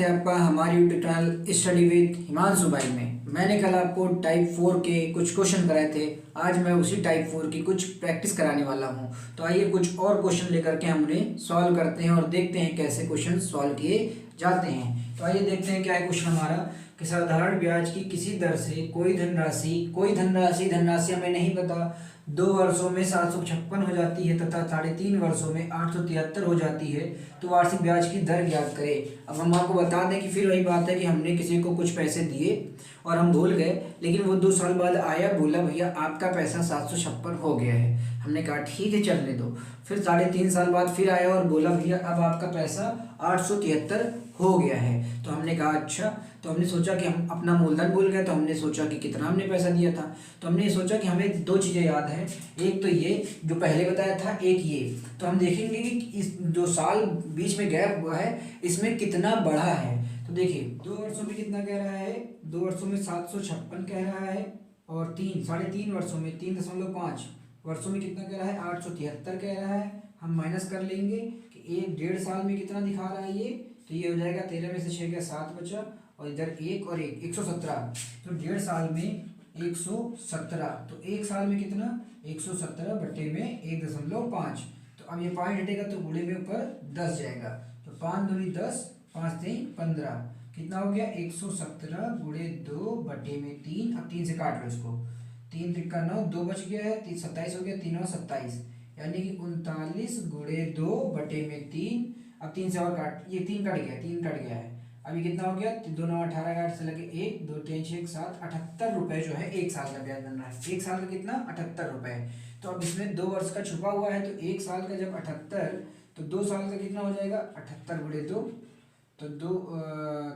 है आपका हमारे YouTube channel study with Himanshu भाई में। मैंने कल आपको टाइप 4 के कुछ क्वेश्चन कराए थे। आज मैं उसी टाइप 4 की कुछ प्रैक्टिस कराने वाला हूं। तो आइए कुछ और क्वेश्चन लेकर के हम उन्हें सॉल्व करते हैं और देखते हैं कैसे क्वेश्चन सॉल्व किए जाते हैं। तो आइए देखते हैं क्या है क्वेश्चन हमारा कि साधारण ब्याज की किसी दर से धनराशि हमें नहीं पता 2 वर्षों में 756 हो जाती है तथा 3.5 वर्षों में 873 हो जाती है, तो वार्षिक ब्याज की दर ज्ञात करें। अब हम आपको बता दें कि फिर वही बात है कि हमने किसी को कुछ पैसे दिए और हम भूल गए, लेकिन वो 2 साल बाद आया, बोला भैया आपका पैसा 756 हो गया है। हमने कहा ठीक है चलने दो। फिर 3.5 साल बाद फिर आया और बोला भैया अब आपका पैसा 873 हो गया है। तो हमने कहा अच्छा। तो हमने सोचा कि हम अपना मूलधन भूल गए, तो हमने सोचा कि कितना हमने पैसा दिया था। तो हमने सोचा कि हमें 2 चीज़ें याद हैं, एक तो ये जो पहले बताया था, एक ये। तो हम देखेंगे कि इस जो साल बीच में गैप हुआ है इसमें कितना बढ़ा है। तो देखिए 2 वर्षों में कितना कह रहा है, 2 वर्षों में 756 कह रहा है, और 3.5 वर्षों में 3.5 वर्षों में कितना कह रहा है, 873 कह रहा है। हम माइनस कर लेंगे कि 1.5 साल में कितना दिखा रहा है ये, तो ये हो जाएगा 13 में से 6 गया 7 बचा, और इधर 1 और 1 117। तो 1.5 साल में 117, तो 1 साल में कितना 117 बटे में 1.5। तो अब ये 5 हटेगा तो गुणे में ऊपर 10 जाएगा, तो 5 दूनी 10, 5 3 15, कितना हो गया 117 गुणे 2 बटे में 3। अब 3 से काट लो इसको, 3 त्रिका 9, 2 बच गया है, 27 हो गया, 3 और 27, यानी कि 39 गुणे 2 बटे में 3। अब 3 से और काट, ये 3 कट गया, 3 कट गया है। अभी कितना हो गया, 2 9 18, 8 से लगे 1 2 3 6 7 78 रुपए जो है 1 साल का ब्याज बन रहा है। 1 साल का कितना 78 रुपए। तो अब इसमें 2 वर्ष का छुपा हुआ है, तो 1 साल का जब 78, तो 2 साल का कितना हो जाएगा 78 गुणे 2, तो 2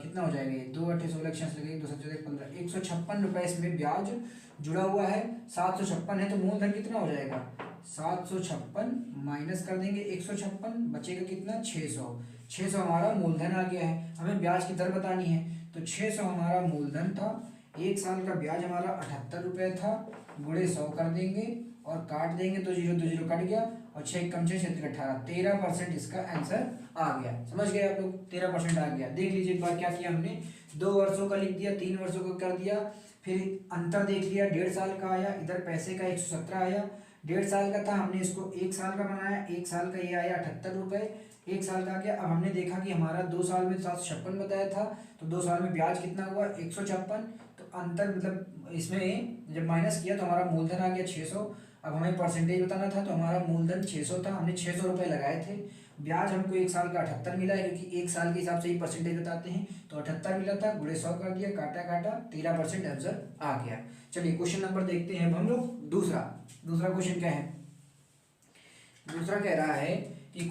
कितना हो जाएगा, 2 8 16 6 लगे 2 7 15, 156 रुपए इसमें ब्याज जुड़ा हुआ है। 756 है तो मूलधन कितना हो जाएगा 756 माइनस कर देंगे 156, बचेगा कितना 600 हमारा मूलधन आ गया है। हमें ब्याज की दर बतानी है, तो 600 हमारा मूलधन था। 1 साल का ब्याज हमारा 78 रुपये था, गुणे 100 कर देंगे और काट देंगे, तो 0 2 0 कट गया, और 6 कम 6 6 18, 13% इसका आंसर आ गया। समझ गए आप लोग, 13% आ गया। देख लीजिए एक बार क्या किया हमने, 2 वर्षों का लिख दिया, 3 वर्षों का कर दिया, फिर अंतर देख लिया, 1.5 साल का आया, इधर पैसे का 117 आया। 1.5 साल का था, हमने इसको 1 साल का बनाया, 1 साल का ये आया 78 रुपये, 1 साल का आ गया। अब हमने देखा कि हमारा 2 साल में 756 बताया था, तो 2 साल में ब्याज कितना हुआ 156। तो अंतर मतलब इसमें जब माइनस किया तो हमारा मूलधन आ गया 600। अब हमें परसेंटेज बताना था, तो हमारा मूलधन 600 था, हमने 600 रुपये लगाए थे। ब्याज हमको 1 साल का 78 मिला है, क्योंकि 1 साल के हिसाब से ही परसेंटेज बताते हैं, तो 78 मिला था, गुणे 100 कर दिया, काटा काटा 13% आंसर आ गया। चलिए क्वेश्चन नंबर देखते हैं अब हम लोग। दूसरा क्वेश्चन क्या है, दूसरा कह रहा है कि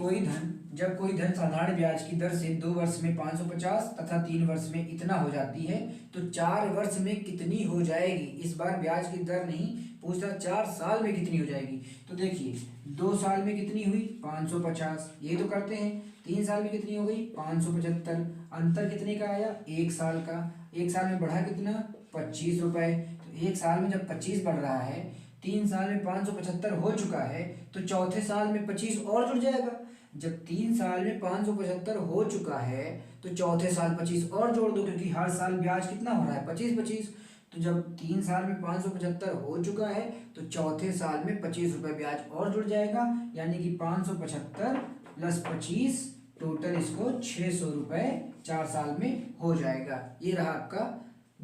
जब कोई धन साधारण ब्याज की दर से 2 वर्ष में 550 तथा 3 वर्ष में इतना हो जाती है, तो 4 वर्ष में कितनी हो जाएगी। इस बार ब्याज की दर नहीं पूछता, 4 साल में कितनी हो जाएगी। तो देखिए 2 साल में कितनी हुई 550, ये तो करते हैं। 3 साल में कितनी हो गई 575, अंतर कितने का आया 1 साल का। 1 साल में बढ़ा कितना 25 रुपये। तो 1 साल में जब 25 बढ़ रहा है, 3 साल में 575 हो चुका है, तो चौथे साल में 25 और जुड़ जाएगा। जब 3 साल में 575 हो चुका है, तो चौथे साल 25 और जोड़ दो, क्योंकि हर साल ब्याज कितना हो रहा है 25। तो जब 3 साल में 575 हो चुका है, तो चौथे साल में 25 रुपये ब्याज और जुड़ जाएगा, यानी कि 575 प्लस 25, टोटल इसको 600 रुपये 4 साल में हो जाएगा। ये रहा आपका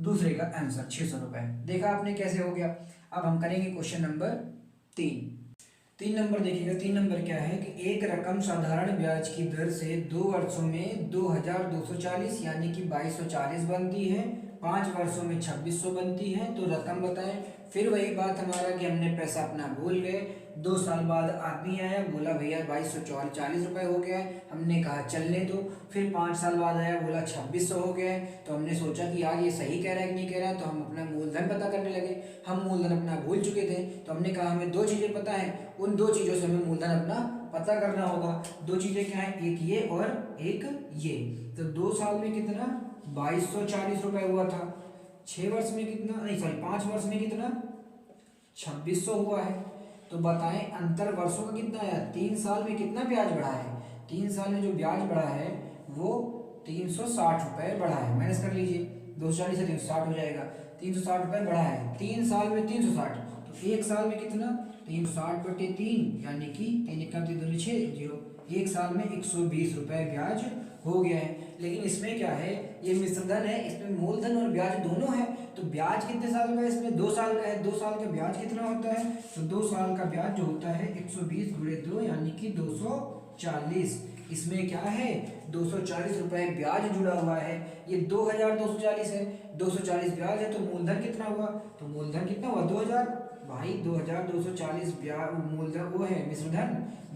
दूसरे का आंसर 600 रुपये। देखा आपने कैसे हो गया। अब हम करेंगे क्वेश्चन नंबर 3 नंबर देखिएगा। 3 नंबर क्या है कि एक रकम साधारण ब्याज की दर से 2 वर्षों में 2240 यानी कि 2240 बनती है, 5 वर्षों में 2600 बनती है, तो रकम बताएं। फिर वही बात हमारा कि हमने पैसा अपना भूल गए। 2 साल बाद आदमी आया, बोला भैया 2240 रुपये हो गया है, हमने कहा चलने दो। फिर 5 साल बाद आया, बोला 2600 हो गया है, तो हमने सोचा कि यार ये सही कह रहा है कि नहीं कह रहा है, तो हम अपना मूलधन पता करने लगे। हम मूलधन अपना भूल चुके थे, तो हमने कहा हमें 2 चीज़ें पता है, उन 2 चीज़ों से हमें मूलधन अपना पता करना होगा। 2 चीज़ें क्या है, एक ये और एक ये। तो 2 साल में कितना 2240 रुपये हुआ था, 6 वर्ष में कितना, नहीं सॉरी 5 वर्ष में कितना 2600 हुआ है। तो बताएं अंतर वर्षों का कितना आया, 3 साल में कितना ब्याज बढ़ा है। 3 साल में जो ब्याज बढ़ा है वो 360 रुपये बढ़ा है। माइनस कर लीजिए, 240 से 360 हो जाएगा, 360 रुपये बढ़ा है। 3 साल में 360, तो 1 साल में कितना, 360/3, यानी कि 3 एकम 3 दूनी 6 जीरो, 1 साल में 120 रुपये ब्याज हो गया है। लेकिन इसमें क्या है, ये मिश्रधन है, इसमें मूलधन और ब्याज दोनों है। तो ब्याज कितने साल का है, इसमें 2 साल का है। 2 साल का ब्याज कितना होता है, तो 2 साल का ब्याज जो होता है 120 गुणे 2 यानी कि 240। इसमें क्या है, 240 रुपये ब्याज जुड़ा हुआ है। ये 2240 है, 240 ब्याज है, तो मूलधन कितना हुआ, तो मूलधन कितना हुआ 2000 भाई। 2240 ब्याज मूलधन वो है मिश्रधन,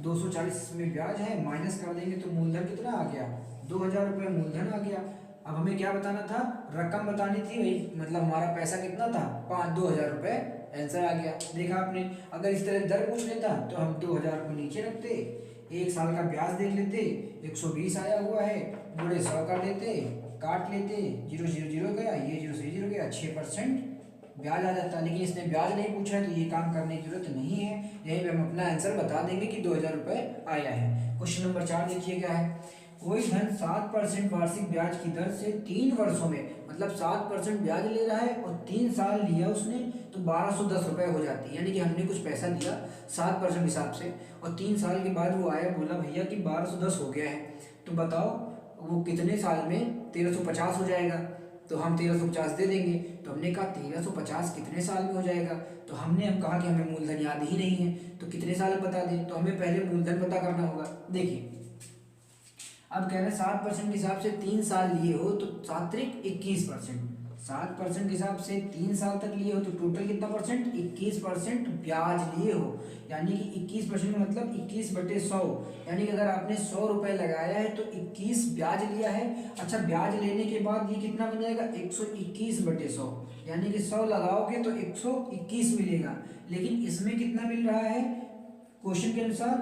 240 में ब्याज है, माइनस कर देंगे तो मूलधन कितना आ गया, 2000 रुपये मूलधन आ गया। अब हमें क्या बताना था, रकम बतानी थी भाई, मतलब हमारा पैसा कितना था 2000 रुपये, आंसर आ गया। देखा आपने, अगर इस तरह दर पूछ लेता तो हम 2000 को नीचे रखते, 1 साल का ब्याज देख लेते, 120 आया हुआ है, गुणे 100 कर लेते, काट लेते, 0 0 0 गया, ये 0 से 0 गया, 6% ब्याज आ जाता। लेकिन इसने ब्याज नहीं पूछा है, तो ये काम करने की जरूरत नहीं है। यहीं पे हम अपना आंसर बता देंगे कि 2000 रुपये आया है। क्वेश्चन नंबर 4 देखिए क्या है, कोई धन 7% वार्षिक ब्याज की दर से 3 वर्षों में, मतलब 7% ब्याज ले रहा है और 3 साल लिया उसने, तो 1210 रुपये हो जाती है। यानी कि हमने कुछ पैसा दिया 7% हिसाब से, और 3 साल के बाद वो आया, बोला भैया कि 1210 हो गया है, तो बताओ वो कितने साल में 1350 हो जाएगा। तो हम 1350 दे देंगे। तो हमने कहा 1350 कितने साल में हो जाएगा, तो हम कहा कि हमें मूलधन याद ही नहीं है, तो कितने साल में बता दें, तो हमें पहले मूलधन पता करना होगा। देखिए अब कह रहे हैं 7% के हिसाब से 3 साल लिए हो तो 7 त्रिक 21%, 7% के हिसाब से 3 साल तक लिए हो तो टोटल कितना परसेंट, 21% ब्याज लिए हो। यानी कि 21% का मतलब 21/100, यानी कि अगर आपने 100 रुपये लगाया है तो 21 ब्याज लिया है। अच्छा, ब्याज लेने के बाद ये कितना बन जाएगा, 121/100, यानी कि 100 लगाओगे तो 121 मिलेगा। लेकिन इसमें कितना मिल रहा है, क्वेश्चन के अनुसार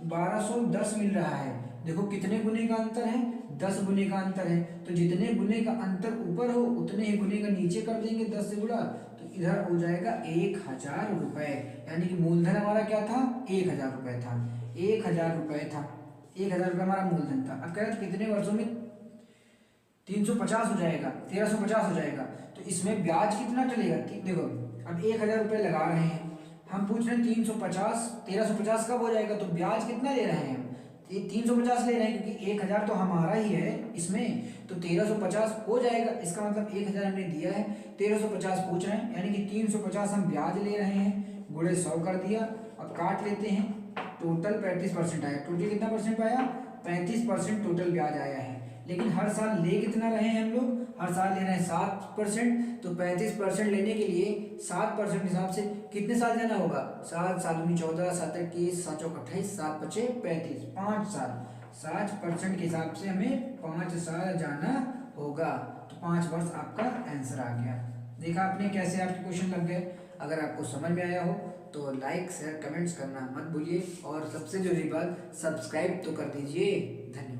1210 मिल रहा है। देखो कितने गुने का अंतर है, 10 गुने का अंतर है। तो जितने गुने का अंतर ऊपर हो उतने ही गुने का नीचे कर देंगे 10 से गुणा, तो इधर हो जाएगा 1000 रुपये। यानी कि मूलधन हमारा क्या था, 1000 रुपये था, 1000 रुपये था, 1000 रुपये हमारा मूलधन था। अब कह रहे कितने वर्षों में 350 हो जाएगा, 1350 हो जाएगा, तो इसमें ब्याज कितना चलेगा। देखो अब 1000 रुपये लगा रहे हैं, हम पूछ रहे हैं 350, 1350 कब हो जाएगा, तो ब्याज कितना ले रहे हैं हम, 350 ले रहे हैं, क्योंकि 1000 तो हमारा ही है इसमें, तो 1350 हो जाएगा। इसका मतलब 1000 हमने दिया है, 1350 पूछ रहे हैं, यानी कि 350 हम ब्याज ले रहे हैं, गुणे 100 कर दिया। अब काट लेते हैं, टोटल 35% आया। टोटल कितना परसेंट आया, 35% टोटल ब्याज आया है। लेकिन हर साल ले कितना रहे हैं हम लोग, हर साल ले रहे हैं 7%, तो 35% लेने के लिए 7% के हिसाब से कितने साल जाना होगा, 7 साल 14, 7 21, 7 चौक 28, 7 बचे 35, 5 साल। 7% के हिसाब से हमें 5 साल जाना होगा, तो 5 वर्ष आपका आंसर आ गया। देखा आपने कैसे आपके क्वेश्चन लग गए। अगर आपको समझ में आया हो तो लाइक शेयर कमेंट्स करना मत भूलिए, और सबसे जरूरी बात सब्सक्राइब तो कर दीजिए। धन्यवाद।